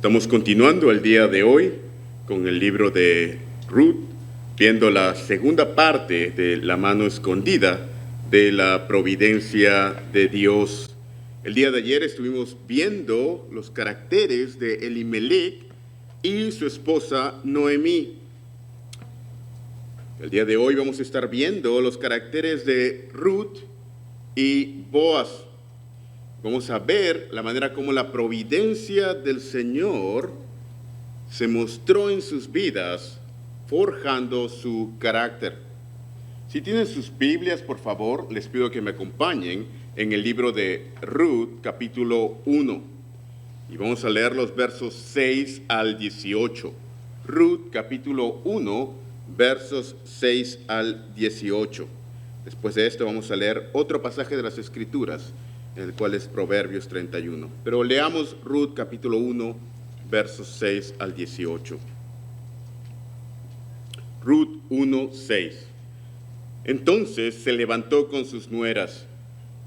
Estamos continuando el día de hoy con el libro de Ruth, viendo la segunda parte de la mano escondida de la providencia de Dios. El día de ayer estuvimos viendo los caracteres de Elimelech y su esposa Noemí. El día de hoy vamos a estar viendo los caracteres de Ruth y Boaz. Vamos a ver la manera como la providencia del Señor se mostró en sus vidas, forjando su carácter. Si tienen sus Biblias, por favor, les pido que me acompañen en el libro de Ruth, capítulo 1. Y vamos a leer los versos 6 al 18. Ruth, capítulo 1, versos 6 al 18. Después de esto vamos a leer otro pasaje de las Escrituras, el cual es Proverbios 31. Pero leamos Ruth capítulo 1, versos 6 al 18. Ruth 1, 6. Entonces se levantó con sus nueras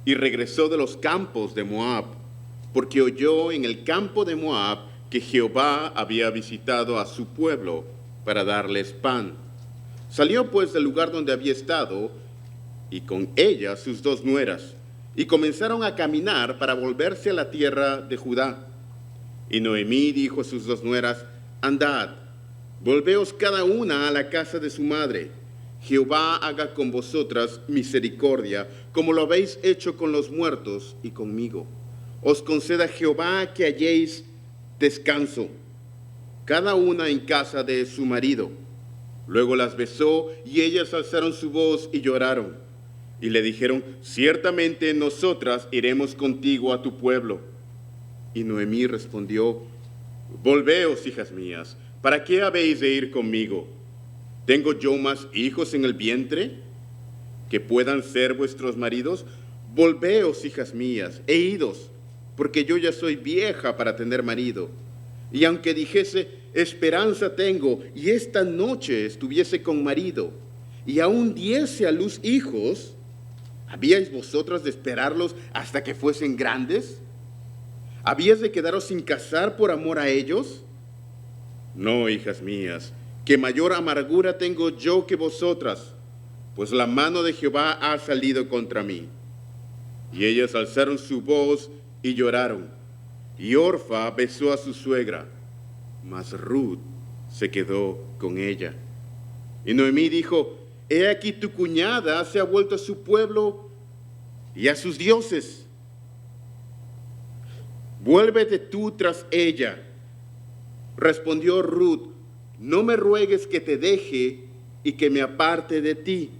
y regresó de los campos de Moab, porque oyó en el campo de Moab que Jehová había visitado a su pueblo para darles pan. Salió pues del lugar donde había estado, y con ella sus dos nueras, y comenzaron a caminar para volverse a la tierra de Judá. Y Noemí dijo a sus dos nueras: andad, volveos cada una a la casa de su madre. Jehová haga con vosotras misericordia, como lo habéis hecho con los muertos y conmigo. Os conceda Jehová que halléis descanso, cada una en casa de su marido. Luego las besó, y ellas alzaron su voz y lloraron. Y le dijeron: ciertamente nosotras iremos contigo a tu pueblo. Y Noemí respondió: volveos, hijas mías, ¿para qué habéis de ir conmigo? ¿Tengo yo más hijos en el vientre que puedan ser vuestros maridos? Volveos, hijas mías, e idos, porque yo ya soy vieja para tener marido. Y aunque dijese: esperanza tengo, y esta noche estuviese con marido, y aún diese a luz hijos, ¿habíais vosotras de esperarlos hasta que fuesen grandes? ¿Habíais de quedaros sin casar por amor a ellos? No, hijas mías, que mayor amargura tengo yo que vosotras, pues la mano de Jehová ha salido contra mí. Y ellas alzaron su voz y lloraron, y Orfa besó a su suegra, mas Ruth se quedó con ella. Y Noemí dijo: he aquí tu cuñada se ha vuelto a su pueblo y a sus dioses. Vuélvete tú tras ella. Respondió Ruth: no me ruegues que te deje y que me aparte de ti,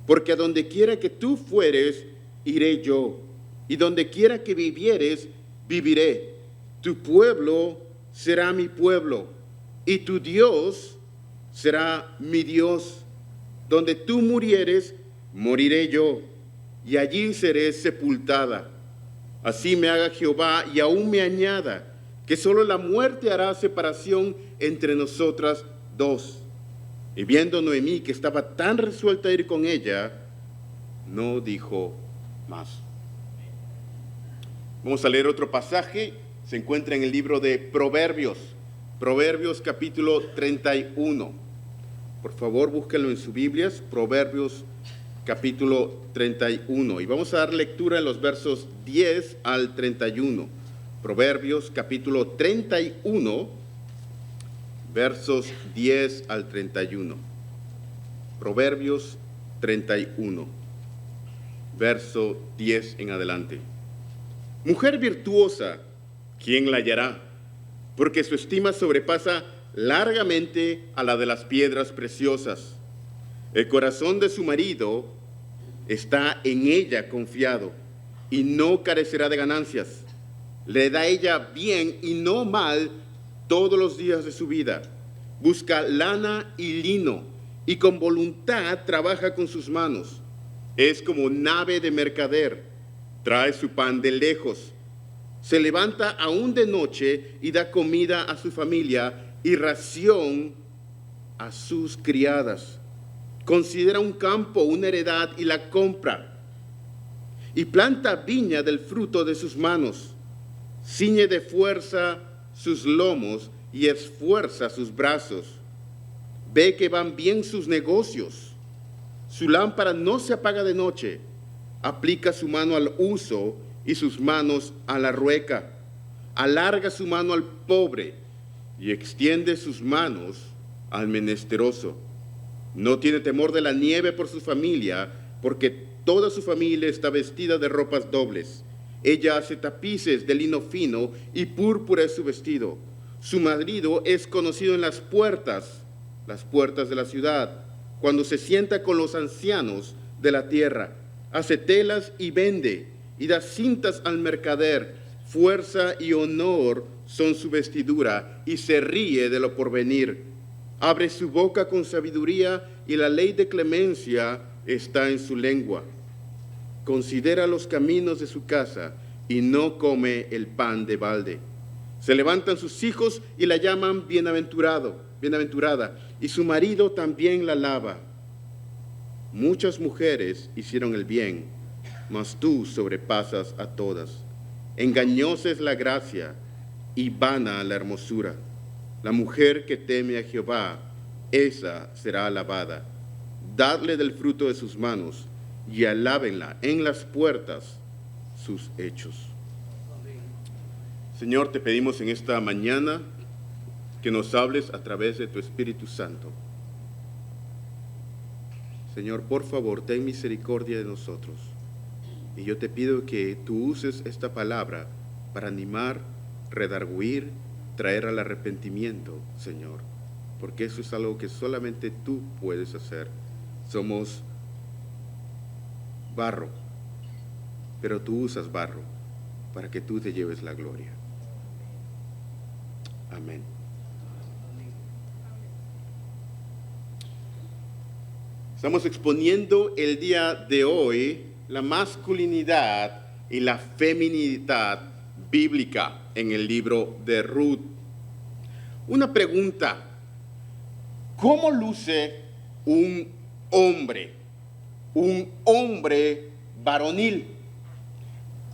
porque a donde quiera que tú fueres, iré yo, y donde quiera que vivieres, viviré. Tu pueblo será mi pueblo, y tu Dios será mi Dios. Donde tú murieres, moriré yo, y allí seré sepultada. Así me haga Jehová, y aún me añada, que solo la muerte hará separación entre nosotras dos. Y viendo Noemí que estaba tan resuelta a ir con ella, no dijo más. Vamos a leer otro pasaje. Se encuentra en el libro de Proverbios. Proverbios capítulo 31. Por favor, búsquenlo en sus Biblias, Proverbios capítulo 31. Y vamos a dar lectura en los versos 10 al 31. Proverbios capítulo 31, versos 10 al 31. Proverbios 31, verso 10 en adelante. Mujer virtuosa, ¿quién la hallará? Porque su estima sobrepasa largamente a la de las piedras preciosas. El corazón de su marido está en ella confiado, y no carecerá de ganancias. Le da ella bien y no mal todos los días de su vida. Busca lana y lino, y con voluntad trabaja con sus manos. Es como nave de mercader, trae su pan de lejos. Se levanta aún de noche y da comida a su familia y ración a sus criadas. Considera un campo, una heredad, y la compra. Y planta viña del fruto de sus manos. Ciñe de fuerza sus lomos y esfuerza sus brazos. Ve que van bien sus negocios. Su lámpara no se apaga de noche. Aplica su mano al uso y sus manos a la rueca. Alarga su mano al pobre y extiende sus manos al menesteroso. No tiene temor de la nieve por su familia, porque toda su familia está vestida de ropas dobles. Ella hace tapices de lino fino y púrpura es su vestido. Su marido es conocido en las puertas de la ciudad, cuando se sienta con los ancianos de la tierra. Hace telas y vende, y da cintas al mercader. Fuerza y honor son su vestidura, y se ríe de lo porvenir. Abre su boca con sabiduría, y la ley de clemencia está en su lengua. Considera los caminos de su casa, y no come el pan de balde. Se levantan sus hijos y la llaman bienaventurada, y su marido también la alaba. Muchas mujeres hicieron el bien, mas tú sobrepasas a todas. Engañosa es la gracia y vana la hermosura. La mujer que teme a Jehová, esa será alabada. Dadle del fruto de sus manos y alábenla en las puertas sus hechos. Señor, te pedimos en esta mañana que nos hables a través de tu Espíritu Santo. Señor, por favor, ten misericordia de nosotros. Y yo te pido que tú uses esta palabra para animar, redarguir, traer al arrepentimiento, Señor. Porque eso es algo que solamente tú puedes hacer. Somos barro, pero tú usas barro para que tú te lleves la gloria. Amén. Estamos exponiendo el día de hoy la masculinidad y la feminidad bíblica en el libro de Ruth. Una pregunta: ¿cómo luce un hombre varonil?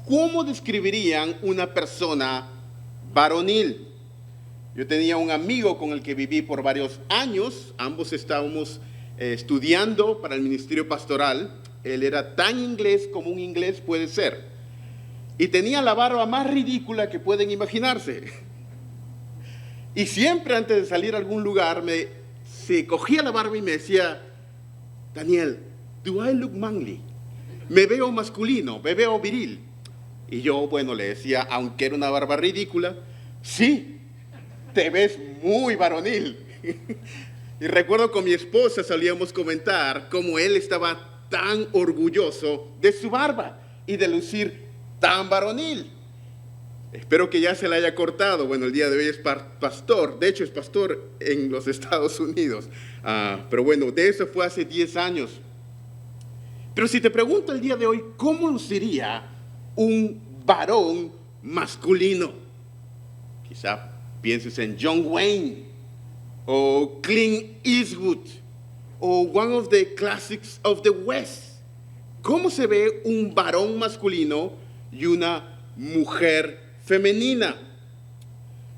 ¿Cómo describirían una persona varonil? Yo tenía un amigo con el que viví por varios años, ambos estábamos estudiando para el ministerio pastoral. Él era tan inglés como un inglés puede ser, y tenía la barba más ridícula que pueden imaginarse. Y siempre antes de salir a algún lugar se cogía la barba y me decía: Daniel, do I look manly? ¿Me veo masculino? ¿Me veo viril? Y yo, bueno, le decía, aunque era una barba ridícula, sí, te ves muy varonil. Y recuerdo con mi esposa solíamos comentar cómo él estaba tan orgulloso de su barba y de lucir tan varonil. Espero que ya se la haya cortado. Bueno, el día de hoy es pastor. De hecho, es pastor en los Estados Unidos. Pero bueno, de eso fue hace 10 años. Pero si te pregunto el día de hoy, ¿cómo luciría un varón masculino? Quizá pienses en John Wayne, o Clint Eastwood, o one of the classics of the West. ¿Cómo se ve un varón masculino y una mujer femenina?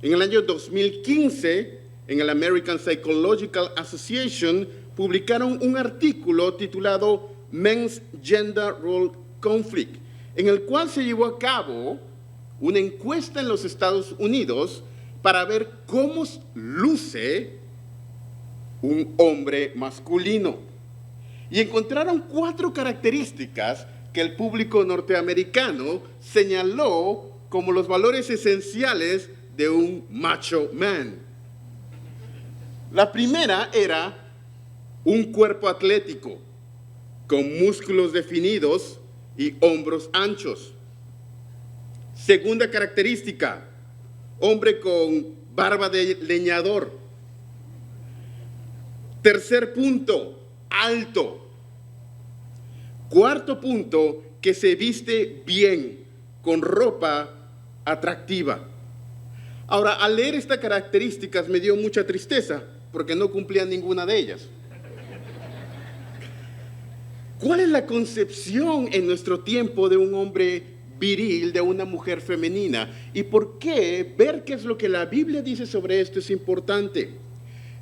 En el año 2015, en el American Psychological Association, publicaron un artículo titulado Men's Gender Role Conflict, en el cual se llevó a cabo una encuesta en los Estados Unidos para ver cómo luce un hombre masculino. Y encontraron 4 características que el público norteamericano señaló como los valores esenciales de un macho man. La primera era un cuerpo atlético, con músculos definidos y hombros anchos. Segunda característica: hombre con barba de leñador. Tercer punto: alto. Cuarto punto: que se viste bien, con ropa atractiva. Ahora, al leer estas características me dio mucha tristeza, porque no cumplían ninguna de ellas. ¿Cuál es la concepción en nuestro tiempo de un hombre viril de una mujer femenina. ¿Y por qué? Ver qué es lo que la Biblia dice sobre esto es importante.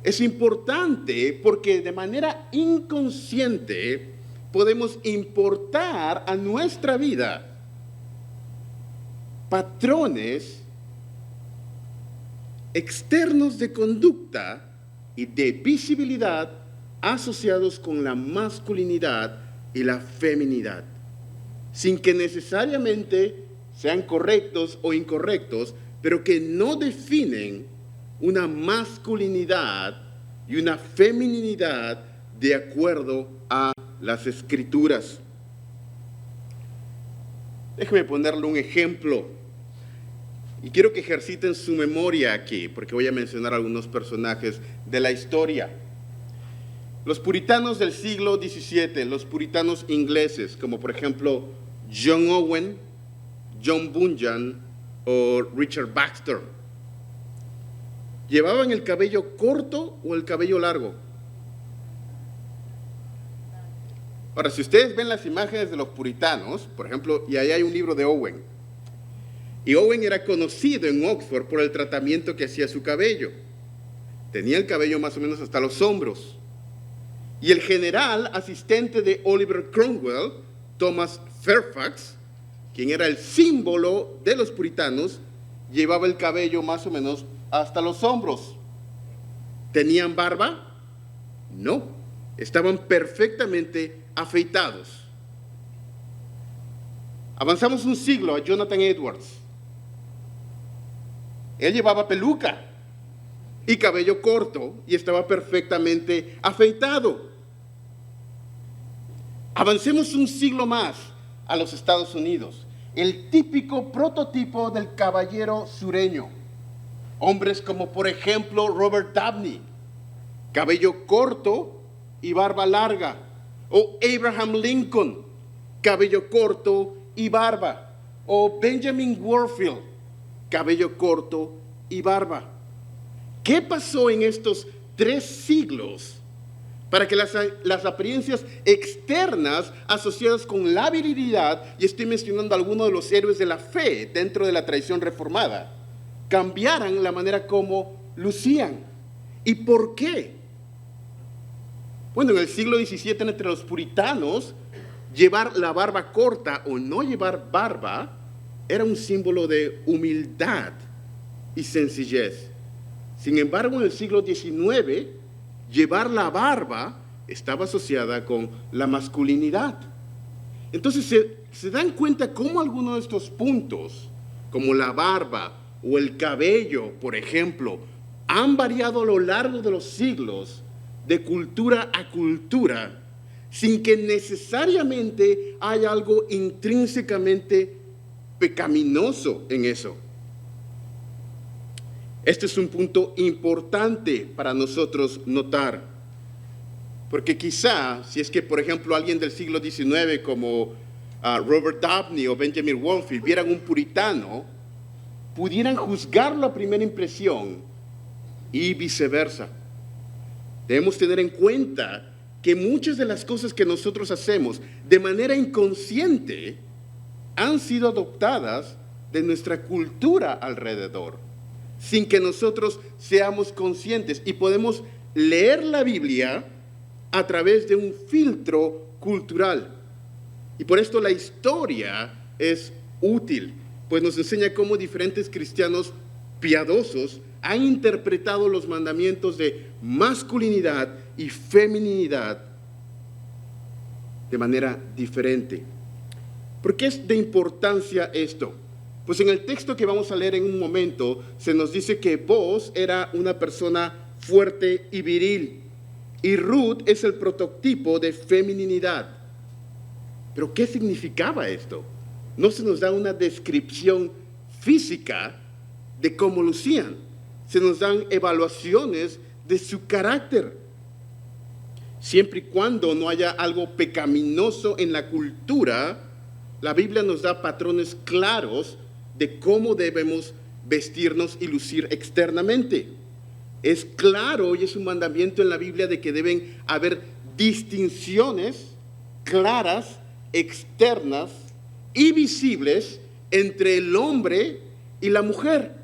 Es importante porque de manera inconsciente podemos importar a nuestra vida patrones externos de conducta y de visibilidad asociados con la masculinidad y la feminidad, sin que necesariamente sean correctos o incorrectos, pero que no definen una masculinidad y una feminidad de acuerdo a las Escrituras. Déjeme ponerle un ejemplo. Y quiero que ejerciten su memoria aquí, porque voy a mencionar algunos personajes de la historia. Los puritanos del siglo XVII, los puritanos ingleses, como por ejemplo John Owen, John Bunyan o Richard Baxter, ¿llevaban el cabello corto o el cabello largo? Ahora, si ustedes ven las imágenes de los puritanos, por ejemplo, y ahí hay un libro de Owen, y Owen era conocido en Oxford por el tratamiento que hacía a su cabello. Tenía el cabello más o menos hasta los hombros. Y el general asistente de Oliver Cromwell, Thomas Fairfax, quien era el símbolo de los puritanos, llevaba el cabello más o menos hasta los hombros. ¿Tenían barba? No, estaban perfectamente afeitados. Avanzamos un siglo a Jonathan Edwards. Él llevaba peluca y cabello corto y estaba perfectamente afeitado. Avancemos un siglo más a los Estados Unidos. El típico prototipo del caballero sureño. Hombres como por ejemplo Robert Dabney, cabello corto y barba larga. O Abraham Lincoln, cabello corto y barba. O Benjamin Warfield, cabello corto y barba. ¿Qué pasó en estos 3 siglos para que las apariencias externas asociadas con la virilidad, y estoy mencionando a algunos de los héroes de la fe dentro de la tradición reformada, cambiaran la manera como lucían? ¿Y por qué? Bueno, en el siglo XVII, entre los puritanos, llevar la barba corta o no llevar barba era un símbolo de humildad y sencillez. Sin embargo, en el siglo XIX, llevar la barba estaba asociada con la masculinidad. Entonces, se dan cuenta cómo algunos de estos puntos, como la barba o el cabello, por ejemplo, han variado a lo largo de los siglos, de cultura a cultura, sin que necesariamente haya algo intrínsecamente pecaminoso en eso. Este es un punto importante para nosotros notar, porque quizá, si es que por ejemplo alguien del siglo XIX como Robert Dabney o Benjamin Warfield vieran un puritano, pudieran juzgarlo a primera impresión y viceversa. Debemos tener en cuenta que muchas de las cosas que nosotros hacemos de manera inconsciente han sido adoptadas de nuestra cultura alrededor, sin que nosotros seamos conscientes, y podemos leer la Biblia a través de un filtro cultural. Y por esto la historia es útil, pues nos enseña cómo diferentes cristianos piadosos han interpretado los mandamientos de masculinidad y feminidad de manera diferente. ¿Por qué es de importancia esto? Pues en el texto que vamos a leer en un momento, se nos dice que Boaz era una persona fuerte y viril, y Ruth es el prototipo de feminidad. ¿Pero qué significaba esto? No se nos da una descripción física de cómo lucían, se nos dan evaluaciones de su carácter. Siempre y cuando no haya algo pecaminoso en la cultura, la Biblia nos da patrones claros de cómo debemos vestirnos y lucir externamente. Es claro y es un mandamiento en la Biblia de que deben haber distinciones claras, externas y visibles entre el hombre y la mujer.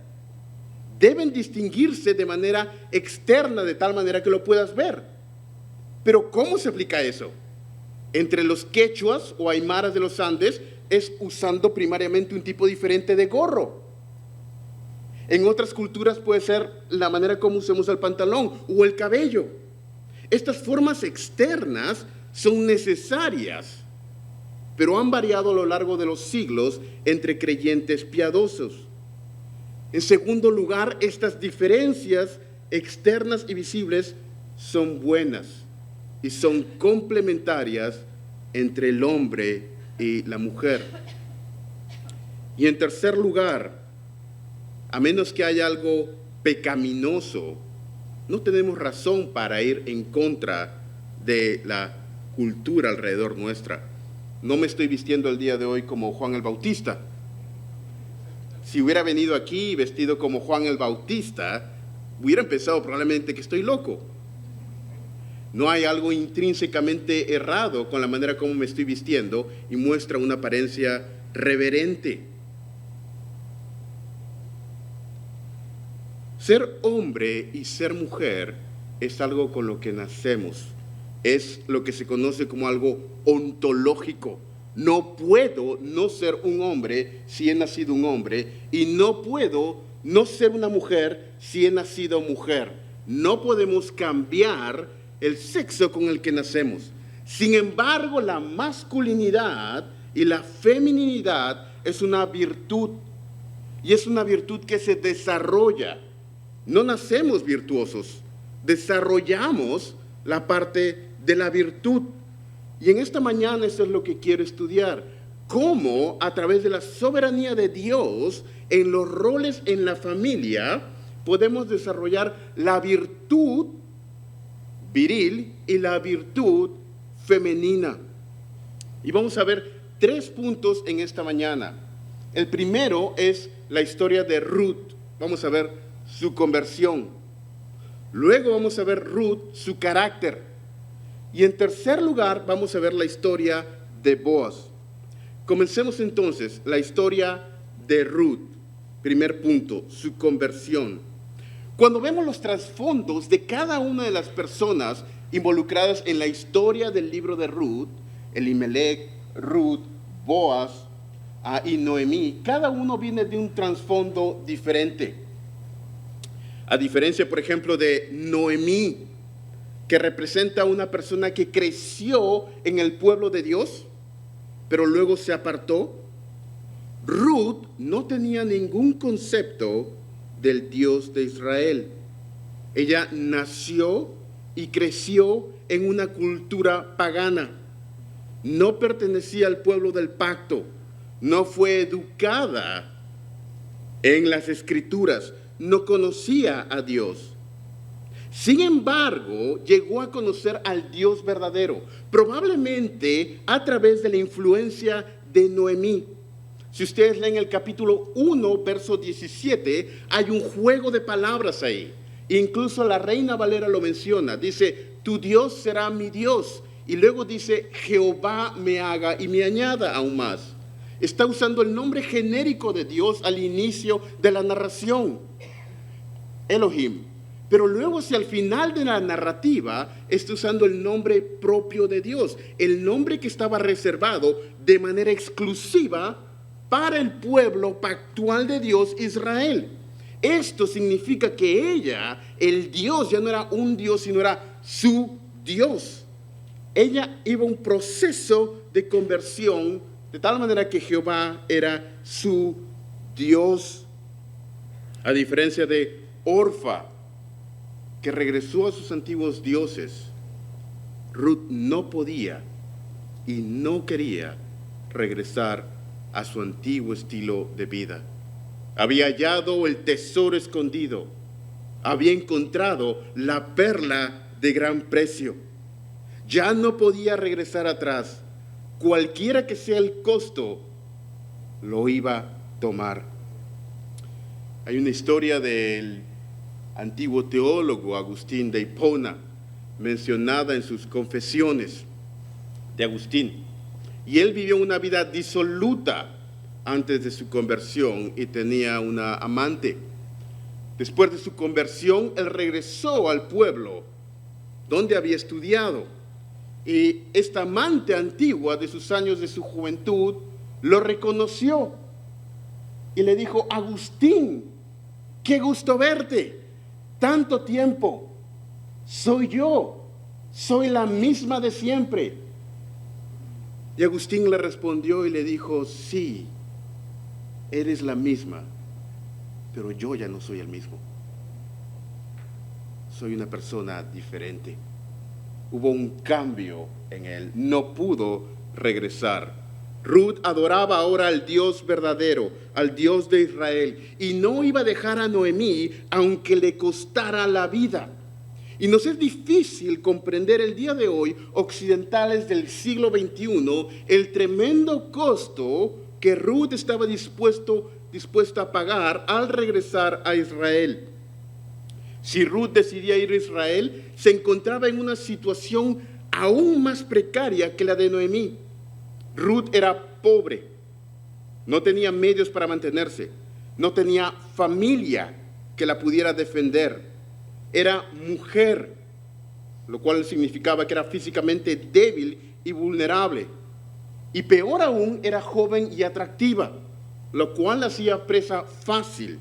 Deben distinguirse de manera externa, de tal manera que lo puedas ver. Pero ¿cómo se aplica eso? Entre los quechuas o aymaras de los Andes es usando primariamente un tipo diferente de gorro. En otras culturas puede ser la manera como usamos el pantalón o el cabello. Estas formas externas son necesarias, pero han variado a lo largo de los siglos entre creyentes piadosos. En segundo lugar, estas diferencias externas y visibles son buenas y son complementarias entre el hombre y la mujer. Y en tercer lugar, a menos que haya algo pecaminoso, no tenemos razón para ir en contra de la cultura alrededor nuestra. No me estoy vistiendo el día de hoy como Juan el Bautista. Si hubiera venido aquí vestido como Juan el Bautista, hubiera pensado probablemente que estoy loco. No hay algo intrínsecamente errado con la manera como me estoy vistiendo y muestra una apariencia reverente. Ser hombre y ser mujer es algo con lo que nacemos. Es lo que se conoce como algo ontológico. No puedo no ser un hombre si he nacido un hombre, y no puedo no ser una mujer si he nacido mujer. No podemos cambiar el sexo con el que nacemos. Sin embargo, la masculinidad y la feminidad es una virtud, y es una virtud que se desarrolla. No nacemos virtuosos, desarrollamos la parte de la virtud. Y en esta mañana eso es lo que quiero estudiar. Cómo a través de la soberanía de Dios en los roles en la familia podemos desarrollar la virtud viril y la virtud femenina. Y vamos a ver 3 puntos en esta mañana. El primero es la historia de Ruth. Vamos a ver su conversión. Luego vamos a ver Ruth, su carácter. Y en tercer lugar vamos a ver la historia de Boaz. Comencemos entonces la historia de Ruth. Primer punto, su conversión. Cuando vemos los trasfondos de cada una de las personas involucradas en la historia del libro de Ruth, Elimelech, Ruth, Boaz y Noemí, cada uno viene de un trasfondo diferente. A diferencia, por ejemplo, de Noemí, que representa a una persona que creció en el pueblo de Dios, pero luego se apartó. Ruth no tenía ningún concepto del Dios de Israel. Ella nació y creció en una cultura pagana. No pertenecía al pueblo del pacto. No fue educada en las escrituras. No conocía a Dios. Sin embargo, llegó a conocer al Dios verdadero, probablemente a través de la influencia de Noemí. Si ustedes leen el capítulo 1, verso 17, hay un juego de palabras ahí. Incluso la Reina Valera lo menciona. Dice, tu Dios será mi Dios. Y luego dice, Jehová me haga y me añada aún más. Está usando el nombre genérico de Dios al inicio de la narración. Elohim. Pero luego, si al final de la narrativa está usando el nombre propio de Dios, el nombre que estaba reservado de manera exclusiva para el pueblo pactual de Dios, Israel. Esto significa que ella, el Dios, ya no era un Dios, sino era su Dios. Ella iba a un proceso de conversión, de tal manera que Jehová era su Dios. A diferencia de Orfa, que regresó a sus antiguos dioses, Ruth no podía y no quería regresar a su antiguo estilo de vida. Había hallado el tesoro escondido, había encontrado la perla de gran precio. Ya no podía regresar atrás. Cualquiera que sea el costo, lo iba a tomar. Hay una historia del antiguo teólogo Agustín de Hipona, mencionada en sus confesiones de Agustín. Y él vivió una vida disoluta, antes de su conversión y tenía una amante. Después de su conversión, él regresó al pueblo donde había estudiado. Y esta amante antigua de sus años de su juventud lo reconoció y le dijo: Agustín, qué gusto verte, tanto tiempo, soy yo, soy la misma de siempre. Y Agustín le respondió y le dijo: sí, eres la misma, pero yo ya no soy el mismo. Soy una persona diferente. Hubo un cambio en él, no pudo regresar. Ruth adoraba ahora al Dios verdadero, al Dios de Israel, y no iba a dejar a Noemí aunque le costara la vida. Y nos es difícil comprender el día de hoy, occidentales del siglo XXI, el tremendo costo que Ruth estaba dispuesta a pagar al regresar a Israel. Si Ruth decidía ir a Israel, se encontraba en una situación aún más precaria que la de Noemí. Ruth era pobre, no tenía medios para mantenerse, no tenía familia que la pudiera defender. Era mujer, lo cual significaba que era físicamente débil y vulnerable. Y peor aún, era joven y atractiva, lo cual la hacía presa fácil.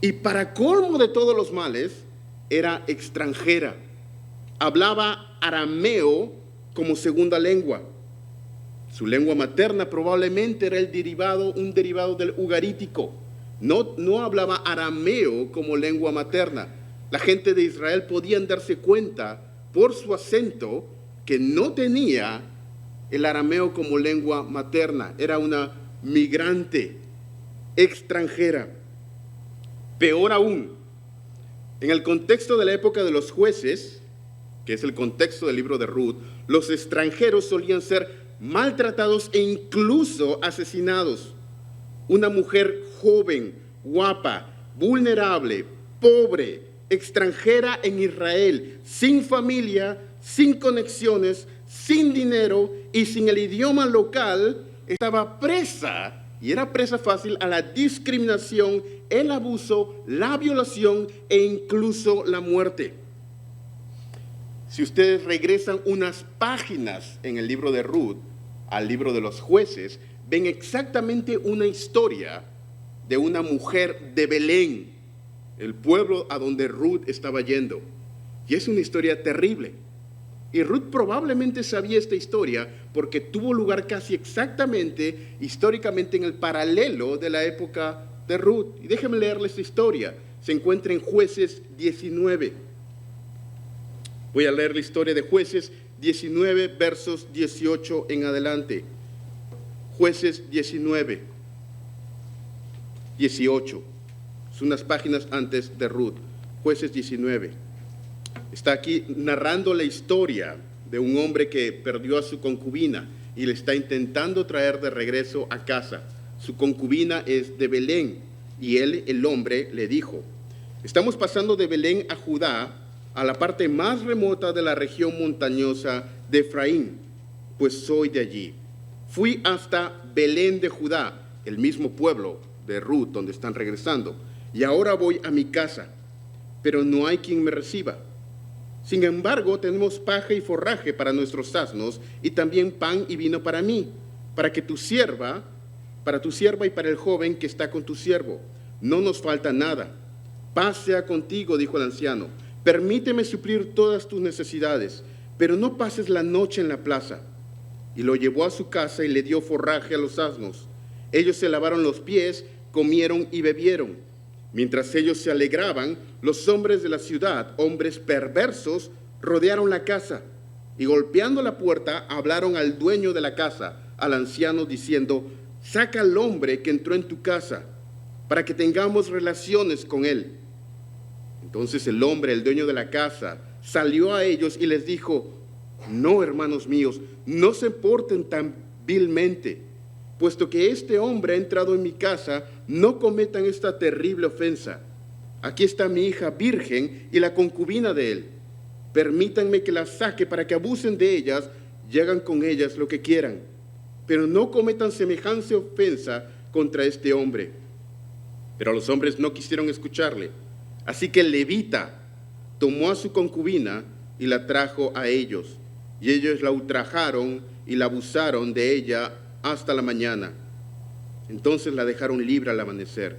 Y para colmo de todos los males, era extranjera. Hablaba arameo como segunda lengua. Su lengua materna probablemente era un derivado del ugarítico. No hablaba arameo como lengua materna. La gente de Israel podían darse cuenta por su acento que no tenía el arameo como lengua materna. Era una migrante extranjera. Peor aún, en el contexto de la época de los jueces, que es el contexto del libro de Ruth, los extranjeros solían ser maltratados e incluso asesinados. Una mujer joven, guapa, vulnerable, pobre, extranjera en Israel, sin familia, sin conexiones, sin dinero y sin el idioma local, estaba presa, y era presa fácil, a la discriminación, el abuso, la violación e incluso la muerte. Si ustedes regresan unas páginas en el libro de Ruth al libro de los jueces, ven exactamente una historia de una mujer de Belén, el pueblo a donde Ruth estaba yendo. Y es una historia terrible. Y Ruth probablemente sabía esta historia porque tuvo lugar casi exactamente, históricamente, en el paralelo de la época de Ruth. Y déjenme leerles esta historia. Se encuentra en Jueces 19. Voy a leer la historia de Jueces 19, versos 18 en adelante. Jueces 19, 18. Son unas páginas antes de Ruth. Jueces 19. Está aquí narrando la historia de un hombre que perdió a su concubina y le está intentando traer de regreso a casa. Su concubina es de Belén y él, el hombre, le dijo: estamos pasando de Belén a Judá, a la parte más remota de la región montañosa de Efraín, pues soy de allí. Fui hasta Belén de Judá, el mismo pueblo de Ruth donde están regresando, y ahora voy a mi casa, pero no hay quien me reciba. Sin embargo, tenemos paja y forraje para nuestros asnos y también pan y vino para mí, para tu sierva y para el joven que está con tu siervo. No nos falta nada. Paz sea contigo, dijo el anciano. Permíteme suplir todas tus necesidades, pero no pases la noche en la plaza. Y lo llevó a su casa y le dio forraje a los asnos. Ellos se lavaron los pies, comieron y bebieron. Mientras ellos se alegraban, los hombres de la ciudad, hombres perversos, rodearon la casa y golpeando la puerta hablaron al dueño de la casa, al anciano, diciendo: saca al hombre que entró en tu casa para que tengamos relaciones con él. Entonces el hombre, el dueño de la casa, salió a ellos y les dijo: no, hermanos míos, no se porten tan vilmente. Puesto que este hombre ha entrado en mi casa, no cometan esta terrible ofensa. Aquí está mi hija virgen y la concubina de él. Permítanme que las saque para que abusen de ellas y hagan con ellas lo que quieran. Pero no cometan semejante ofensa contra este hombre. Pero los hombres no quisieron escucharle. Así que el levita tomó a su concubina y la trajo a ellos. Y ellos la ultrajaron y la abusaron de ella hasta la mañana. Entonces la dejaron libre al amanecer.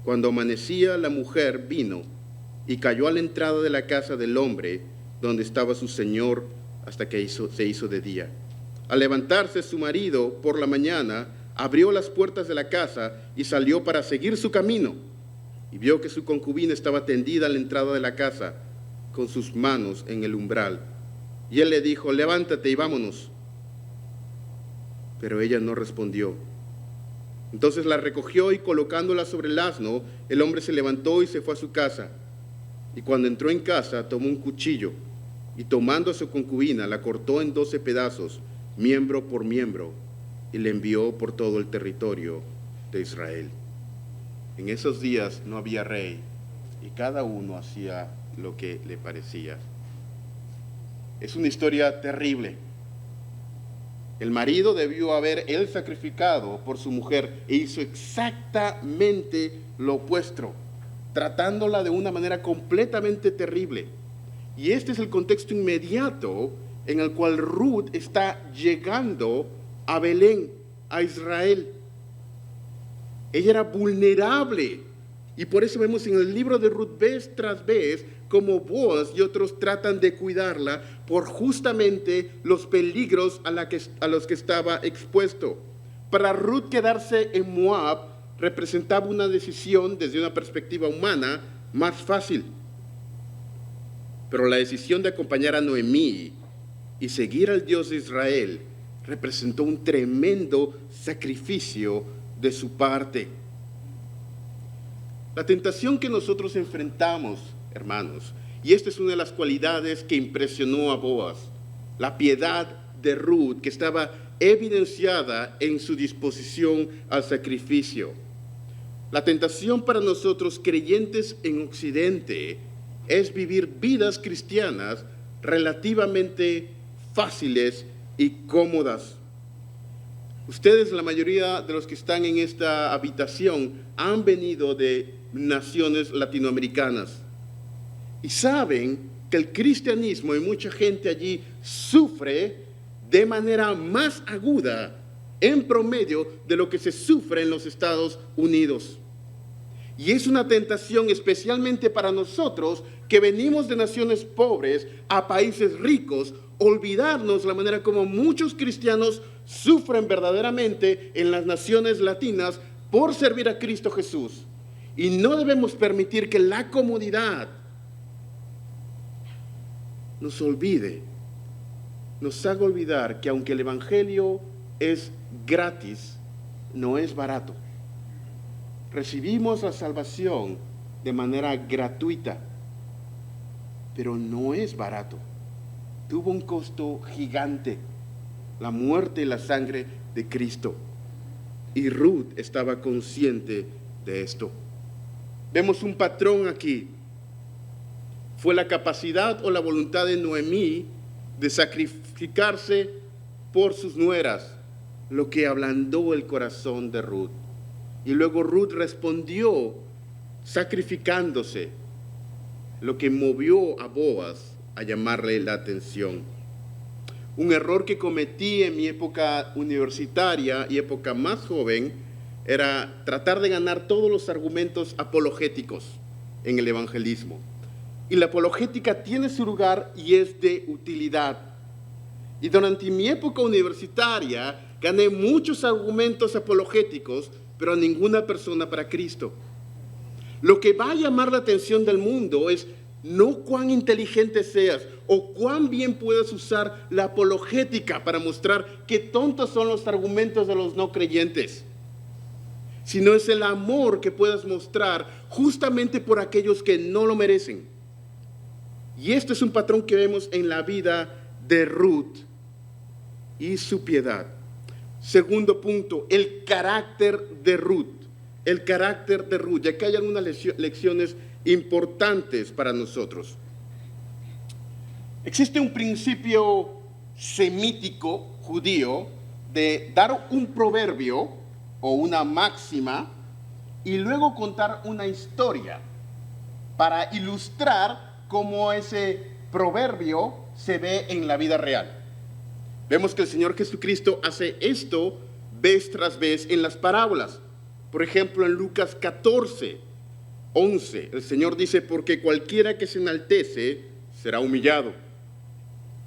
Cuando amanecía, la mujer vino y cayó a la entrada de la casa del hombre donde estaba su señor hasta que se hizo de día. Al levantarse su marido por la mañana, abrió las puertas de la casa y salió para seguir su camino. Y vio que su concubina estaba tendida a la entrada de la casa, con sus manos en el umbral. Y él le dijo: levántate y vámonos. Pero ella no respondió. Entonces la recogió y colocándola sobre el asno, el hombre se levantó y se fue a su casa. Y cuando entró en casa, tomó un cuchillo y tomando a su concubina, la cortó en 12 pedazos, miembro por miembro, y le envió por todo el territorio de Israel. En esos días no había rey y cada uno hacía lo que le parecía. Es una historia terrible. El marido debió haber él sacrificado por su mujer e hizo exactamente lo opuesto, tratándola de una manera completamente terrible. Y este es el contexto inmediato en el cual Ruth está llegando a Belén, a Israel. Ella era vulnerable y por eso vemos en el libro de Ruth vez tras vez como Boaz y otros tratan de cuidarla por justamente los peligros a los que estaba expuesto. Para Ruth quedarse en Moab representaba una decisión desde una perspectiva humana más fácil. Pero la decisión de acompañar a Noemí y seguir al Dios de Israel representó un tremendo sacrificio de su parte. La tentación que nosotros enfrentamos, hermanos, y esta es una de las cualidades que impresionó a Boaz, la piedad de Ruth, que estaba evidenciada en su disposición al sacrificio. La tentación para nosotros creyentes en Occidente es vivir vidas cristianas relativamente fáciles y cómodas. Ustedes, la mayoría de los que están en esta habitación, han venido de naciones latinoamericanas y saben que el cristianismo y mucha gente allí sufre de manera más aguda en promedio de lo que se sufre en los Estados Unidos. Y es una tentación especialmente para nosotros que venimos de naciones pobres a países ricos, olvidarnos la manera como muchos cristianos sufren verdaderamente en las naciones latinas por servir a Cristo Jesús. Y no debemos permitir que la comodidad nos olvide, nos haga olvidar que aunque el Evangelio es gratis, no es barato. Recibimos la salvación de manera gratuita, pero no es barato. Tuvo un costo gigante, la muerte y la sangre de Cristo. Y Ruth estaba consciente de esto. Vemos un patrón aquí. Fue la capacidad o la voluntad de Noemí de sacrificarse por sus nueras lo que ablandó el corazón de Ruth. Y luego Ruth respondió sacrificándose, lo que movió a Boaz a llamarle la atención. Un error que cometí en mi época universitaria y época más joven era tratar de ganar todos los argumentos apologéticos en el evangelismo. Y la apologética tiene su lugar y es de utilidad. Y durante mi época universitaria gané muchos argumentos apologéticos, pero ninguna persona para Cristo. Lo que va a llamar la atención del mundo es no cuán inteligente seas o cuán bien puedes usar la apologética para mostrar qué tontos son los argumentos de los no creyentes, sino es el amor que puedas mostrar justamente por aquellos que no lo merecen. Y este es un patrón que vemos en la vida de Ruth y su piedad. Segundo punto, el carácter de Ruth. El carácter de Ruth. Y aquí hay algunas lecciones importantes para nosotros. Existe un principio semítico judío de dar un proverbio o una máxima y luego contar una historia para ilustrar cómo ese proverbio se ve en la vida real. Vemos que el Señor Jesucristo hace esto vez tras vez en las parábolas. Por ejemplo, en Lucas 14, 11, el Señor dice, porque cualquiera que se enaltece será humillado,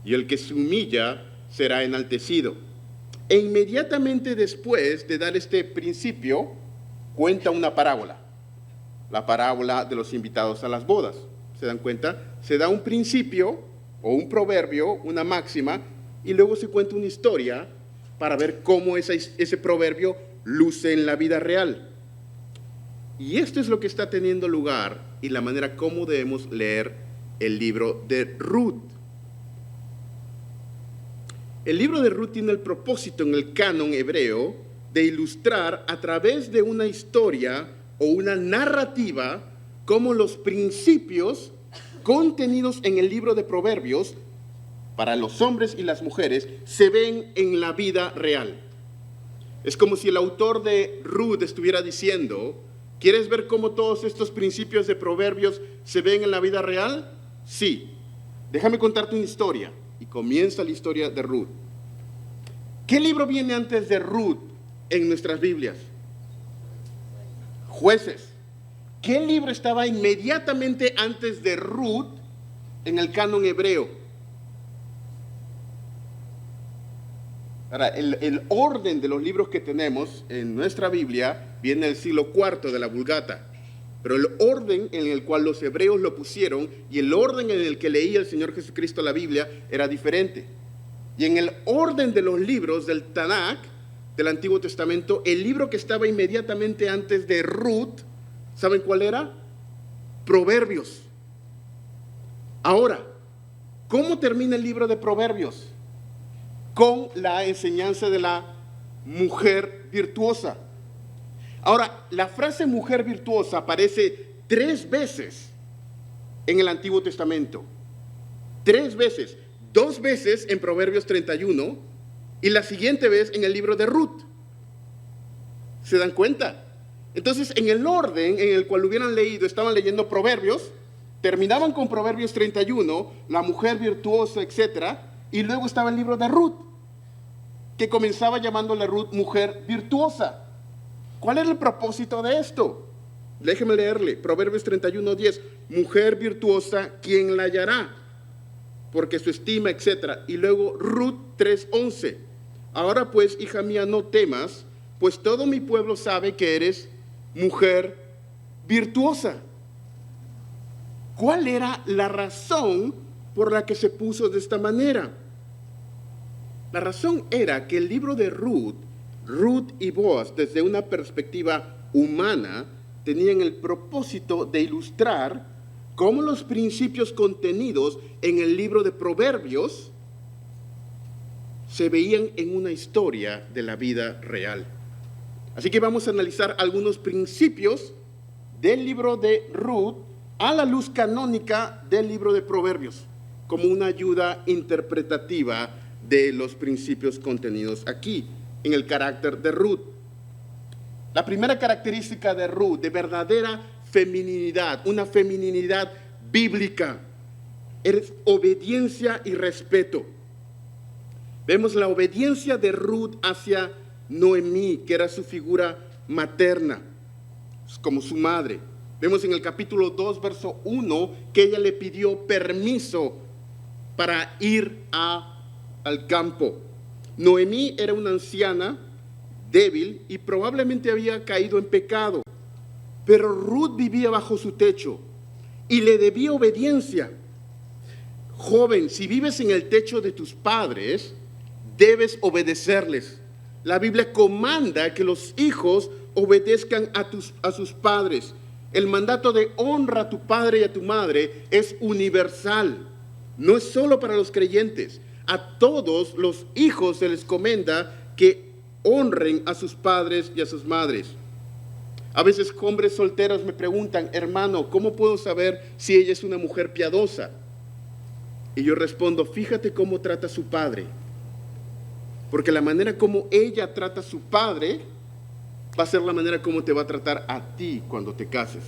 y el que se humilla será enaltecido. E inmediatamente después de dar este principio, cuenta una parábola, la parábola de los invitados a las bodas. ¿Se dan cuenta? Se da un principio o un proverbio, una máxima, y luego se cuenta una historia para ver cómo ese proverbio luce en la vida real. Y esto es lo que está teniendo lugar y la manera como debemos leer el libro de Ruth. El libro de Ruth tiene el propósito en el canon hebreo de ilustrar a través de una historia o una narrativa cómo los principios contenidos en el libro de Proverbios para los hombres y las mujeres se ven en la vida real. Es como si el autor de Ruth estuviera diciendo, ¿quieres ver cómo todos estos principios de Proverbios se ven en la vida real? Sí. Déjame contarte una historia. Y comienza la historia de Ruth. ¿Qué libro viene antes de Ruth en nuestras Biblias? Jueces. ¿Qué libro estaba inmediatamente antes de Ruth en el canon hebreo? Ahora, el orden de los libros que tenemos en nuestra Biblia viene del siglo IV de la Vulgata. Pero el orden en el cual los hebreos lo pusieron y el orden en el que leía el Señor Jesucristo la Biblia era diferente. Y en el orden de los libros del Tanakh, del Antiguo Testamento, el libro que estaba inmediatamente antes de Ruth, ¿saben cuál era? Proverbios. Ahora, ¿cómo termina el libro de Proverbios? Con la enseñanza de la mujer virtuosa. Ahora, la frase mujer virtuosa aparece 3 veces en el Antiguo Testamento. 3 veces. 2 veces en Proverbios 31 y la siguiente vez en el libro de Ruth. ¿Se dan cuenta? Entonces, en el orden en el cual hubieran leído, estaban leyendo Proverbios, terminaban con Proverbios 31, la mujer virtuosa, etc. Y luego estaba el libro de Ruth, que comenzaba llamándole Ruth mujer virtuosa. ¿Cuál era el propósito de esto? Déjeme leerle, Proverbios 31:10, mujer virtuosa, ¿quién la hallará? Porque su estima, etc. Y luego Ruth 3:11, ahora pues, hija mía, no temas, pues todo mi pueblo sabe que eres mujer virtuosa. ¿Cuál era la razón por la que se puso de esta manera? La razón era que el libro de Ruth y Boaz, desde una perspectiva humana, tenían el propósito de ilustrar cómo los principios contenidos en el libro de Proverbios se veían en una historia de la vida real. Así que vamos a analizar algunos principios del libro de Ruth a la luz canónica del libro de Proverbios, como una ayuda interpretativa de los principios contenidos aquí, en el carácter de Ruth. La primera característica de Ruth, de verdadera feminidad, una feminidad bíblica, es obediencia y respeto. Vemos la obediencia de Ruth hacia Noemí, que era su figura materna, como su madre. Vemos en el capítulo 2, verso 1, que ella le pidió permiso para ir al campo. Noemí era una anciana débil y probablemente había caído en pecado, pero Ruth vivía bajo su techo y le debía obediencia. Joven, si vives en el techo de tus padres, debes obedecerles. La Biblia comanda que los hijos obedezcan a sus padres. El mandato de honra a tu padre y a tu madre es universal, no es solo para los creyentes. A todos los hijos se les comenda que honren a sus padres y a sus madres. A veces hombres solteros me preguntan, hermano, ¿cómo puedo saber si ella es una mujer piadosa? Y yo respondo, fíjate cómo trata a su padre. Porque la manera como ella trata a su padre va a ser la manera como te va a tratar a ti cuando te cases.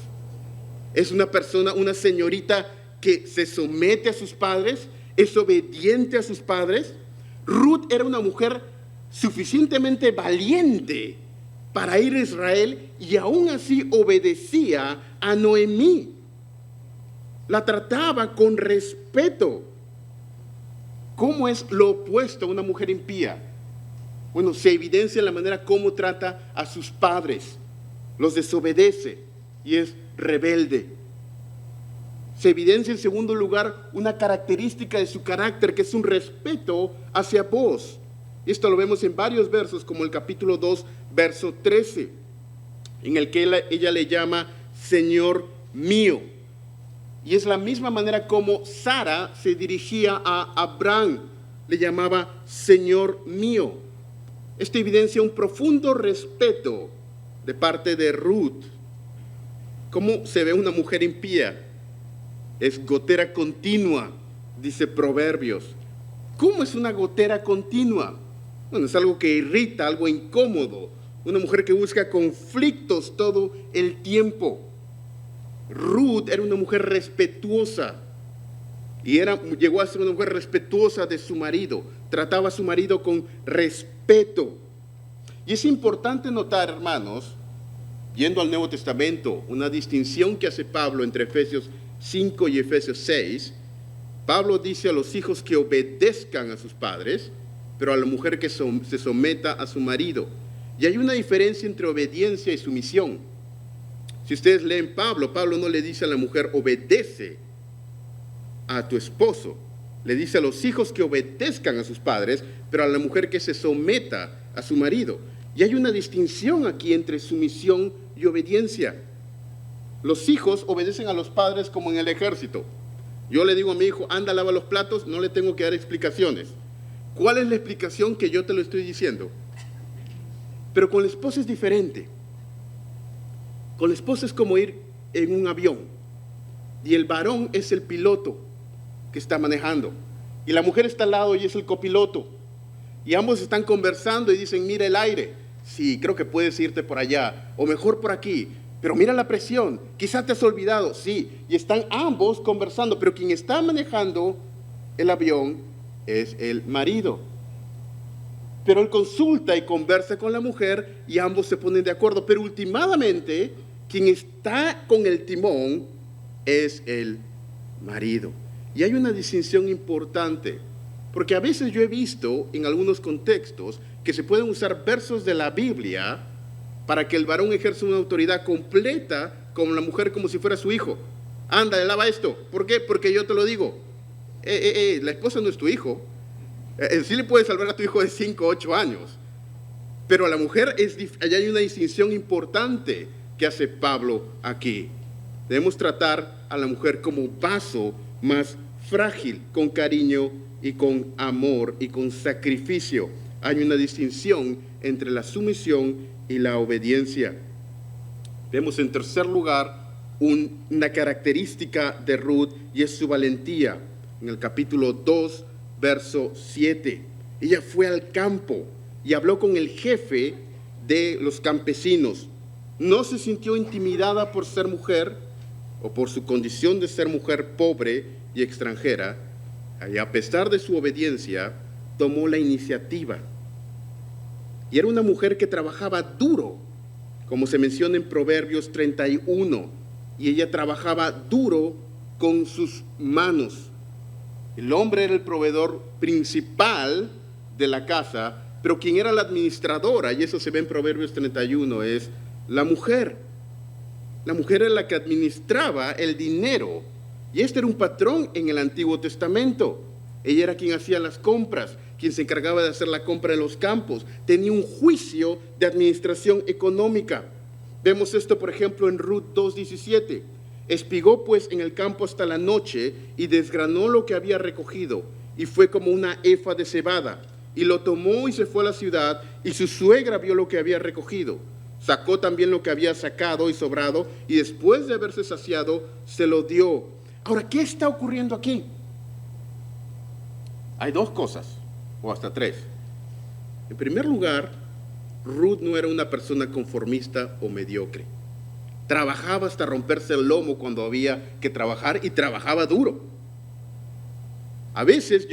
Es una persona, una señorita que se somete a sus padres, es obediente a sus padres. Ruth era una mujer suficientemente valiente para ir a Israel y aún así obedecía a Noemí. La trataba con respeto. ¿Cómo es lo opuesto a una mujer impía? Bueno, se evidencia en la manera como trata a sus padres. Los desobedece y es rebelde. Se evidencia en segundo lugar una característica de su carácter, que es un respeto hacia vos. Esto lo vemos en varios versos, como el capítulo 2, verso 13, en el que ella le llama Señor mío. Y es la misma manera como Sara se dirigía a Abraham, le llamaba Señor mío. Esto evidencia un profundo respeto de parte de Ruth. ¿Cómo se ve una mujer impía? Es gotera continua, dice Proverbios. ¿Cómo es una gotera continua? Bueno, es algo que irrita, algo incómodo. Una mujer que busca conflictos todo el tiempo. Ruth era una mujer respetuosa. Y llegó a ser una mujer respetuosa de su marido. Trataba a su marido con respeto. Y es importante notar, hermanos, yendo al Nuevo Testamento, una distinción que hace Pablo entre Efesios 5 y Efesios 6. Pablo dice a los hijos que obedezcan a sus padres, pero a la mujer que se someta a su marido. Y hay una diferencia entre obediencia y sumisión. Si ustedes leen Pablo no le dice a la mujer obedece a tu esposo. Le dice a los hijos que obedezcan a sus padres, pero a la mujer que se someta a su marido. Y hay una distinción aquí entre sumisión y obediencia. Los hijos obedecen a los padres como en el ejército. Yo le digo a mi hijo, anda, lava los platos, no le tengo que dar explicaciones. ¿Cuál es la explicación que yo te lo estoy diciendo? Pero con la esposa es diferente. Con la esposa es como ir en un avión. Y el varón es el piloto que está manejando. Y la mujer está al lado y es el copiloto. Y ambos están conversando y dicen, mira el aire. Sí, creo que puedes irte por allá. O mejor por aquí. Pero mira la presión. Quizá te has olvidado. Sí, y están ambos conversando. Pero quien está manejando el avión es el marido. Pero él consulta y conversa con la mujer y ambos se ponen de acuerdo. Pero últimamente, quien está con el timón es el marido. Y hay una distinción importante, porque a veces yo he visto en algunos contextos que se pueden usar versos de la Biblia para que el varón ejerza una autoridad completa con la mujer como si fuera su hijo. Anda, lava esto. ¿Por qué? Porque yo te lo digo. La esposa no es tu hijo. Sí le puedes salvar a tu hijo de 5 o 8 años. Pero a la mujer, allá hay una distinción importante que hace Pablo aquí. Debemos tratar a la mujer como vaso más frágil, con cariño y con amor y con sacrificio. Hay una distinción entre la sumisión y la obediencia. Vemos en tercer lugar una característica de Ruth y es su valentía. En el capítulo 2, verso 7. Ella fue al campo y habló con el jefe de los campesinos. No se sintió intimidada por ser mujer o por su condición de ser mujer pobre y extranjera. Y a pesar de su obediencia, tomó la iniciativa. Y era una mujer que trabajaba duro, como se menciona en Proverbios 31. Y ella trabajaba duro con sus manos. El hombre era el proveedor principal de la casa, pero quien era la administradora, y eso se ve en Proverbios 31, es la mujer. La mujer era la que administraba el dinero. Y este era un patrón en el Antiguo Testamento. Ella era quien hacía las compras, quien se encargaba de hacer la compra en los campos. Tenía un juicio de administración económica. Vemos esto, por ejemplo, en Ruth 2:17. Espigó pues en el campo hasta la noche y desgranó lo que había recogido, y fue como una efa de cebada. Y lo tomó y se fue a la ciudad, y su suegra vio lo que había recogido. Sacó también lo que había sacado y sobrado, y después de haberse saciado, se lo dio. Ahora, ¿qué está ocurriendo aquí? Hay dos cosas, o hasta tres. En primer lugar, Ruth no era una persona conformista o mediocre. Trabajaba hasta romperse el lomo cuando había que trabajar y trabajaba duro. A veces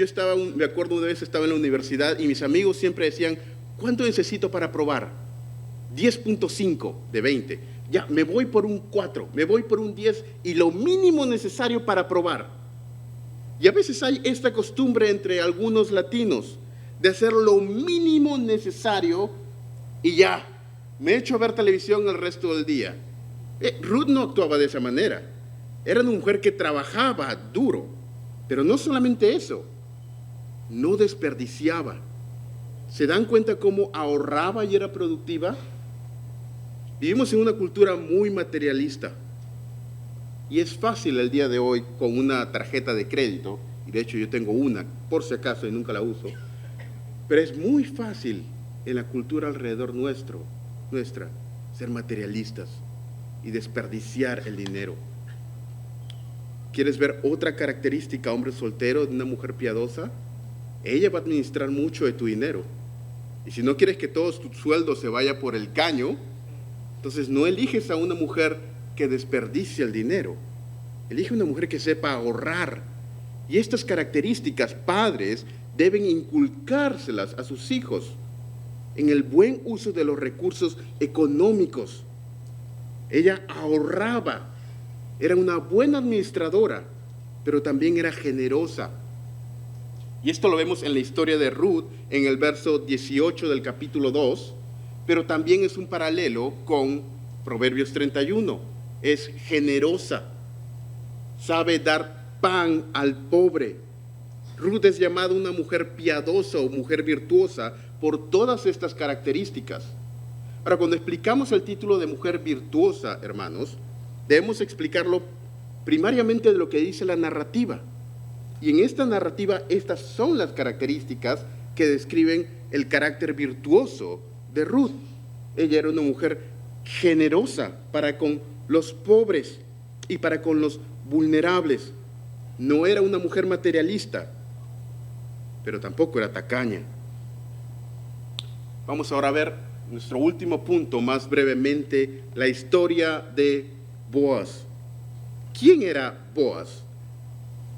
me acuerdo una vez estaba en la universidad y mis amigos siempre decían, ¿cuánto necesito para aprobar? 10.5 de 20. Ya, me voy por un 4, me voy por un 10 y lo mínimo necesario para aprobar. Y a veces hay esta costumbre entre algunos latinos de hacer lo mínimo necesario y ya, me echo a ver televisión el resto del día. Ruth no actuaba de esa manera. Era una mujer que trabajaba duro, pero no solamente eso, no desperdiciaba. ¿Se dan cuenta cómo ahorraba y era productiva? Vivimos en una cultura muy materialista y es fácil el día de hoy con una tarjeta de crédito, y de hecho yo tengo una por si acaso y nunca la uso, pero es muy fácil en la cultura alrededor nuestra ser materialistas y desperdiciar el dinero. ¿Quieres ver otra característica, hombre soltero, de una mujer piadosa? Ella va a administrar mucho de tu dinero. Y si no quieres que todo tu sueldo se vaya por el caño, entonces no eliges a una mujer que desperdicie el dinero. Elige una mujer que sepa ahorrar. Y estas características, padres, deben inculcárselas a sus hijos en el buen uso de los recursos económicos. Ella ahorraba, era una buena administradora, pero también era generosa. Y esto lo vemos en la historia de Ruth, en el verso 18 del capítulo 2, pero también es un paralelo con Proverbios 31. Es generosa, sabe dar pan al pobre. Ruth es llamada una mujer piadosa o mujer virtuosa por todas estas características. Ahora, cuando explicamos el título de mujer virtuosa, hermanos, debemos explicarlo primariamente de lo que dice la narrativa. Y en esta narrativa, estas son las características que describen el carácter virtuoso de Ruth. Ella era una mujer generosa para con los pobres y para con los vulnerables. No era una mujer materialista, pero tampoco era tacaña. Vamos ahora a ver nuestro último punto, más brevemente, la historia de Boaz. ¿Quién era Boaz?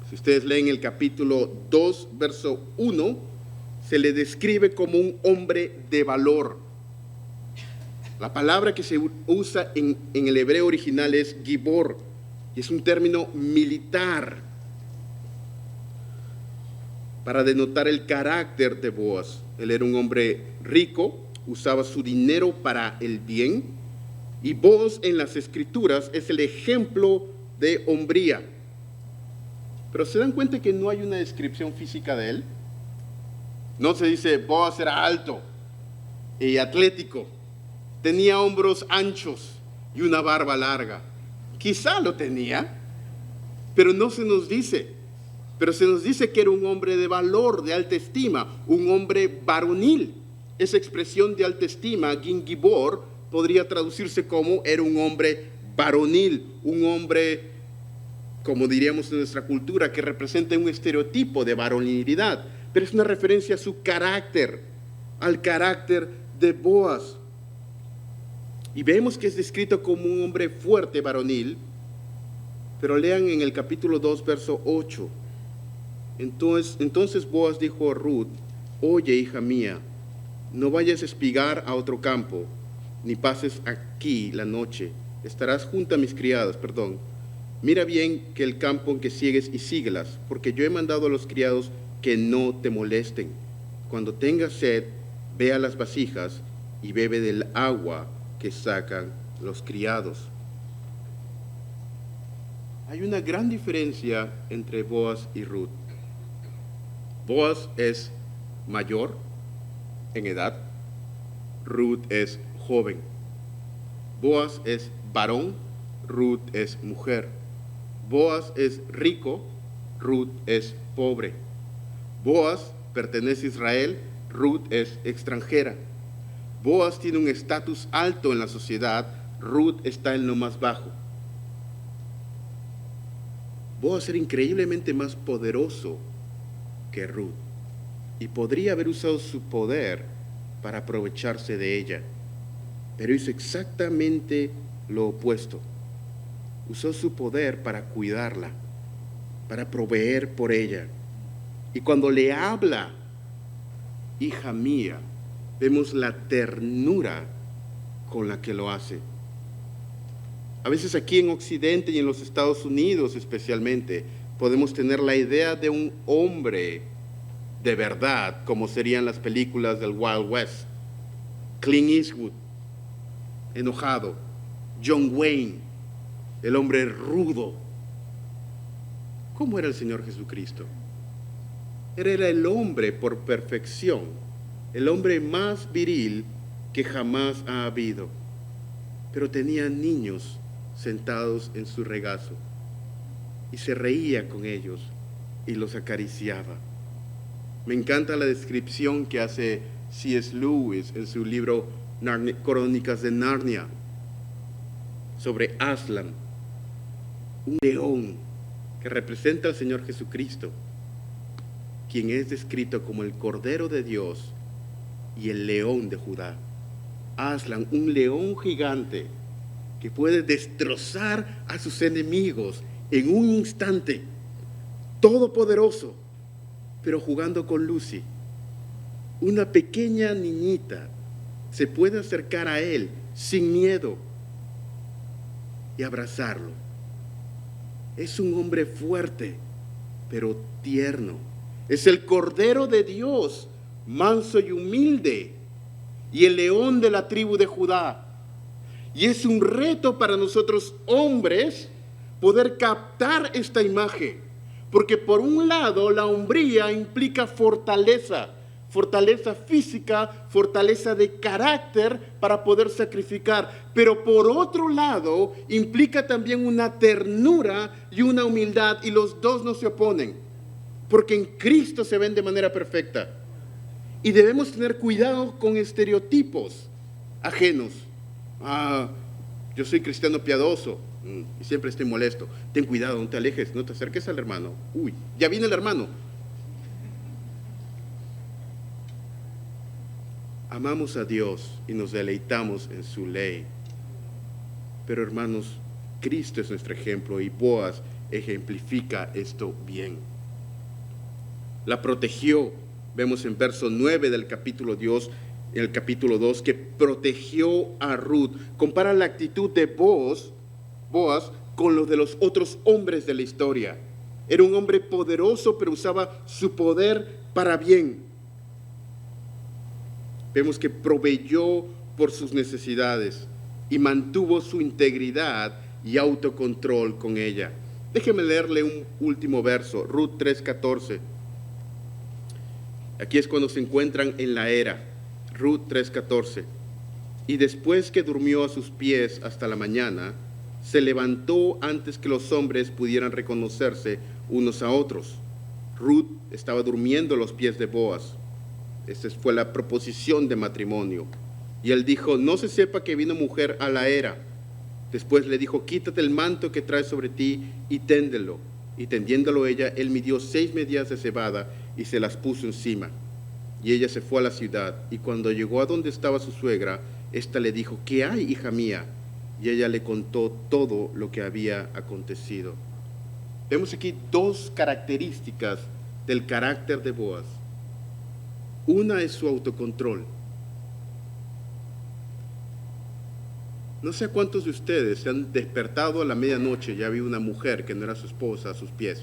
Si ustedes leen el capítulo 2, verso 1, se le describe como un hombre de valor. La palabra que se usa en el hebreo original es gibor, y es un término militar para denotar el carácter de Boaz. Él era un hombre rico, usaba su dinero para el bien, y Boaz en las Escrituras es el ejemplo de hombría. Pero ¿se dan cuenta que no hay una descripción física de él? No se dice, Boaz era alto y atlético, tenía hombros anchos y una barba larga. Quizá lo tenía, pero no se nos dice. Pero se nos dice que era un hombre de valor, de alta estima, un hombre varonil. Esa expresión de alta estima, gingibor, podría traducirse como era un hombre varonil, un hombre, como diríamos en nuestra cultura, que representa un estereotipo de varonilidad, pero es una referencia a su carácter, al carácter de Boaz. Y vemos que es descrito como un hombre fuerte, varonil, pero lean en el capítulo 2, verso 8. Entonces Boaz dijo a Ruth, oye, hija mía, no vayas a espigar a otro campo, ni pases aquí la noche, estarás junto a mis criadas, Mira bien que el campo en que sigues y síguelas, porque yo he mandado a los criados que no te molesten. Cuando tengas sed, ve a las vasijas y bebe del agua que sacan los criados. Hay una gran diferencia entre Boaz y Ruth. Boaz es mayor en edad, Ruth es joven. Boaz es varón, Ruth es mujer. Boaz es rico, Ruth es pobre. Boaz pertenece a Israel, Ruth es extranjera. Boaz tiene un estatus alto en la sociedad, Ruth está en lo más bajo. Boaz era increíblemente más poderoso que Ruth y podría haber usado su poder para aprovecharse de ella, pero hizo exactamente lo opuesto. Usó su poder para cuidarla, para proveer por ella. Y cuando le habla, hija mía, vemos la ternura con la que lo hace. A veces aquí en Occidente y en los Estados Unidos especialmente, podemos tener la idea de un hombre de verdad, como serían las películas del Wild West. Clint Eastwood, enojado. John Wayne, el hombre rudo. ¿Cómo era el Señor Jesucristo? Él era el hombre por perfección, el hombre más viril que jamás ha habido. Pero tenía niños sentados en su regazo y se reía con ellos y los acariciaba. Me encanta la descripción que hace C.S. Lewis en su libro Crónicas de Narnia sobre Aslan, un león que representa al Señor Jesucristo, quien es descrito como el Cordero de Dios y el León de Judá. Aslan, un león gigante que puede destrozar a sus enemigos en un instante, todopoderoso, pero jugando con Lucy. Una pequeña niñita se puede acercar a él sin miedo y abrazarlo. Es un hombre fuerte, pero tierno. Es el Cordero de Dios, manso y humilde, y el león de la tribu de Judá. Y es un reto para nosotros hombres poder captar esta imagen, porque por un lado la hombría implica fortaleza, fortaleza física, fortaleza de carácter para poder sacrificar, pero por otro lado implica también una ternura y una humildad, y los dos no se oponen, porque en Cristo se ven de manera perfecta. Y debemos tener cuidado con estereotipos ajenos. Yo soy cristiano piadoso y siempre estoy molesto. Ten cuidado, no te alejes, no te acerques al hermano. Uy, ya viene el hermano. Amamos a Dios y nos deleitamos en su ley. Pero hermanos, Cristo es nuestro ejemplo y Boaz ejemplifica esto bien. La protegió. Vemos en verso 9 del capítulo 2, en el capítulo 2, que protegió a Ruth. Compara la actitud de Boaz con lo de los otros hombres de la historia. Era un hombre poderoso, pero usaba su poder para bien. Vemos que proveyó por sus necesidades y mantuvo su integridad y autocontrol con ella. Déjeme leerle un último verso, Ruth 3:14. Aquí es cuando se encuentran en la era. Ruth 3:14. Y después que durmió a sus pies hasta la mañana, se levantó antes que los hombres pudieran reconocerse unos a otros. Ruth estaba durmiendo a los pies de Boaz. Esta fue la proposición de matrimonio. Y él dijo, no se sepa que vino mujer a la era. Después le dijo, quítate el manto que traes sobre ti y téndelo. Y tendiéndolo ella, él midió 6 medidas de cebada y se las puso encima. Y ella se fue a la ciudad, y cuando llegó a donde estaba su suegra, ésta le dijo, ¿qué hay, hija mía? Y ella le contó todo lo que había acontecido. Vemos aquí dos características del carácter de Boaz. Una es su autocontrol. No sé a cuántos de ustedes se han despertado a la medianoche y había una mujer que no era su esposa a sus pies.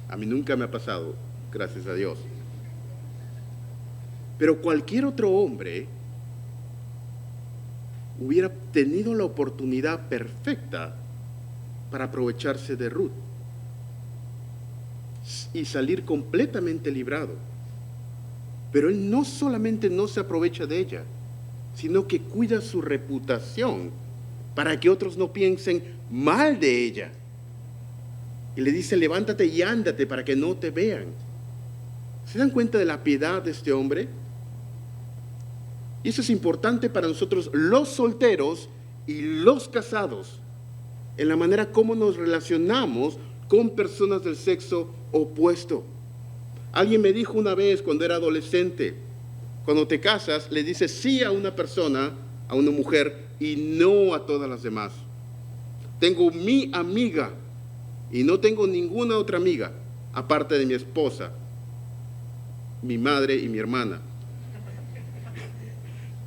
A mí nunca me ha pasado, gracias a Dios. Pero cualquier otro hombre hubiera tenido la oportunidad perfecta para aprovecharse de Ruth y salir completamente librado. Pero él no solamente no se aprovecha de ella, sino que cuida su reputación para que otros no piensen mal de ella. Y le dice, levántate y ándate para que no te vean. ¿Se dan cuenta de la piedad de este hombre? Y eso es importante para nosotros los solteros y los casados, en la manera como nos relacionamos con personas del sexo opuesto. Alguien me dijo una vez cuando era adolescente, Cuando te casas, le dices sí a una persona, a una mujer, y no a todas las demás. Tengo mi amiga y no tengo ninguna otra amiga, aparte de mi esposa, mi madre y mi hermana.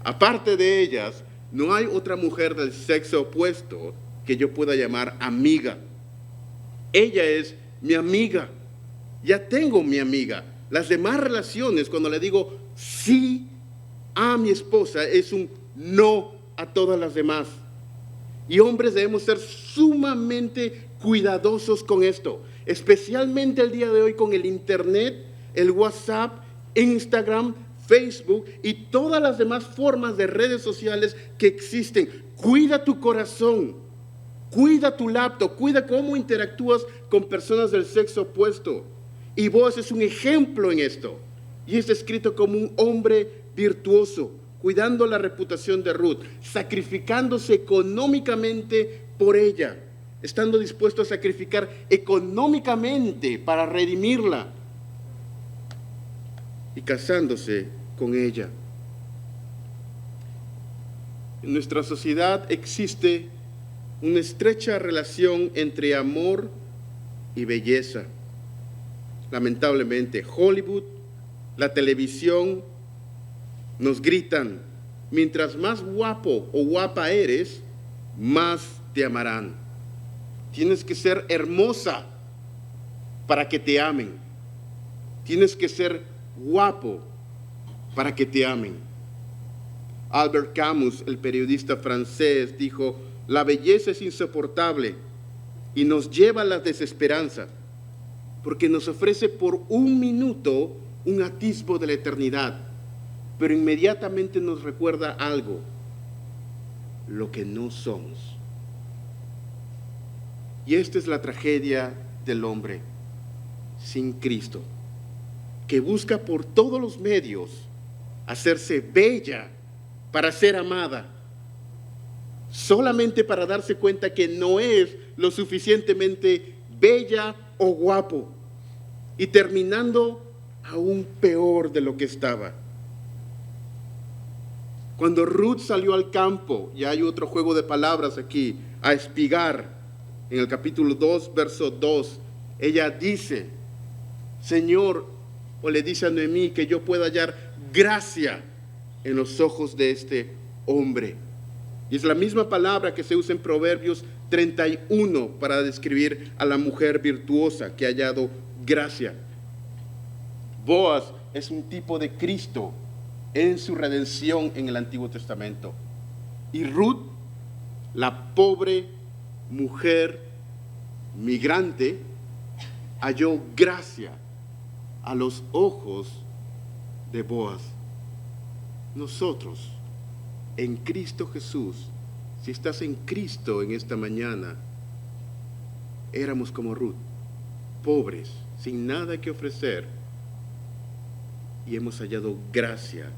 Aparte de ellas, no hay otra mujer del sexo opuesto que yo pueda llamar amiga. Ella es mi amiga. Ya tengo mi amiga. Las demás relaciones, cuando le digo sí a mi esposa, es un no a todas las demás. Y hombres debemos ser sumamente cuidadosos con esto, especialmente el día de hoy con el internet, el WhatsApp, Instagram, Facebook y todas las demás formas de redes sociales que existen. Cuida tu corazón, cuida tu laptop, cuida cómo interactúas con personas del sexo opuesto. Y vos es un ejemplo en esto. Y es descrito como un hombre virtuoso, cuidando la reputación de Ruth, sacrificándose económicamente por ella, estando dispuesto a sacrificar económicamente para redimirla y casándose con ella. En nuestra sociedad existe una estrecha relación entre amor y belleza. Lamentablemente, Hollywood, la televisión, nos gritan, mientras más guapo o guapa eres, más te amarán. Tienes que ser hermosa para que te amen. Tienes que ser guapo para que te amen. Albert Camus, el periodista francés, dijo, la belleza es insoportable y nos lleva a la desesperanza, porque nos ofrece por un minuto un atisbo de la eternidad, pero inmediatamente nos recuerda algo, lo que no somos. Y esta es la tragedia del hombre sin Cristo, que busca por todos los medios hacerse bella para ser amada, solamente para darse cuenta que no es lo suficientemente bella o guapo, y terminando aún peor de lo que estaba. Cuando Ruth salió al campo, y hay otro juego de palabras aquí, a espigar, en el capítulo 2, verso 2, ella dice, Señor, o le dice a Noemí, que yo pueda hallar gracia en los ojos de este hombre. Y es la misma palabra que se usa en Proverbios 31 para describir a la mujer virtuosa que ha hallado gracia. Boaz es un tipo de Cristo en su redención en el Antiguo Testamento. Y Ruth, la pobre mujer migrante, halló gracia a los ojos de Boaz. Nosotros, en Cristo Jesús, si estás en Cristo en esta mañana, éramos como Ruth, pobres, sin nada que ofrecer, y hemos hallado gracia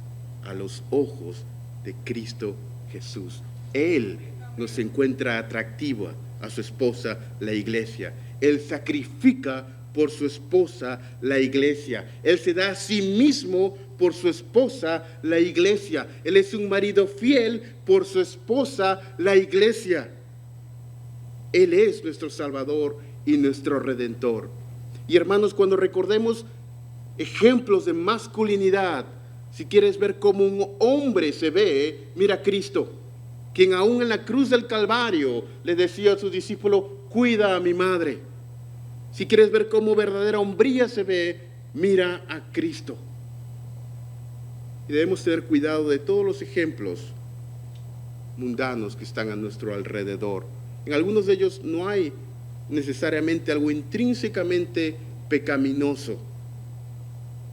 a los ojos de Cristo Jesús. Él nos encuentra atractiva a su esposa, la iglesia. Él sacrifica por su esposa, la iglesia. Él se da a sí mismo por su esposa, la iglesia. Él es un marido fiel por su esposa, la iglesia. Él es nuestro Salvador y nuestro Redentor. Y hermanos, cuando recordemos ejemplos de masculinidad, si quieres ver cómo un hombre se ve, mira a Cristo, quien aún en la cruz del Calvario le decía a su discípulo, cuida a mi madre. Si quieres ver cómo verdadera hombría se ve, mira a Cristo. Y debemos tener cuidado de todos los ejemplos mundanos que están a nuestro alrededor. En algunos de ellos no hay necesariamente algo intrínsecamente pecaminoso,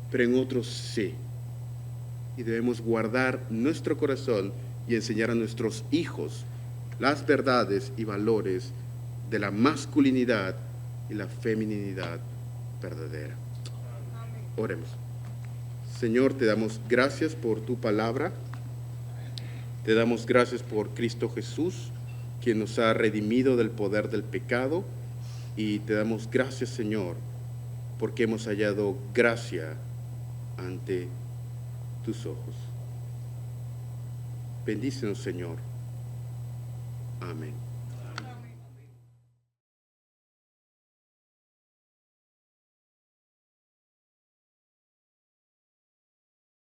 pero en otros sí. Y debemos guardar nuestro corazón y enseñar a nuestros hijos las verdades y valores de la masculinidad y la feminidad verdadera. Oremos. Señor, te damos gracias por tu palabra. Te damos gracias por Cristo Jesús, quien nos ha redimido del poder del pecado. Y te damos gracias, Señor, porque hemos hallado gracia ante tus ojos. Bendícenos, Señor. Amén.